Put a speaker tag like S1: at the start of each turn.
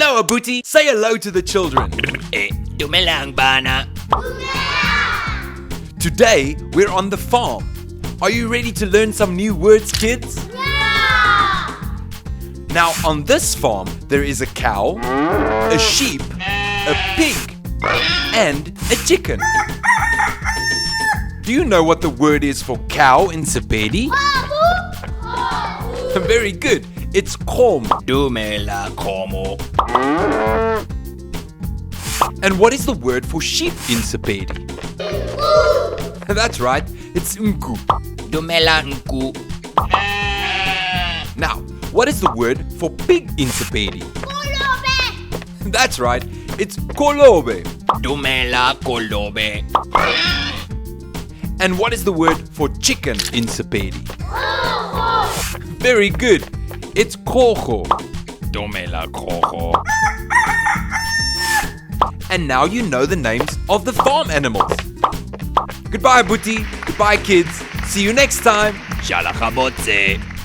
S1: Hello, Abuti. Say hello to the children.
S2: Dumelang bana.
S1: Today, we're on the farm. Are you ready to learn some new words, kids?
S3: Yeah!
S1: Now, on this farm, there is a cow, a sheep, a pig, and a chicken. Do you know what the word is for cow in Sepedi? Very good. It's kom.
S2: Dumela komo.
S1: And what is the word for sheep in Sepedi? That's right. It's nku.
S2: Dumela nku.
S1: Now, what is the word for pig in Sepedi?
S3: Kolobe!
S1: That's right. It's kolobe.
S2: Dumela kolobe.
S1: And what is the word for chicken in Sepedi? Very good. It's koho.
S2: Dumela koho.
S1: And now you know the names of the farm animals. Goodbye, Abuti. Goodbye, kids. See you next time.
S2: Shalakhabotse.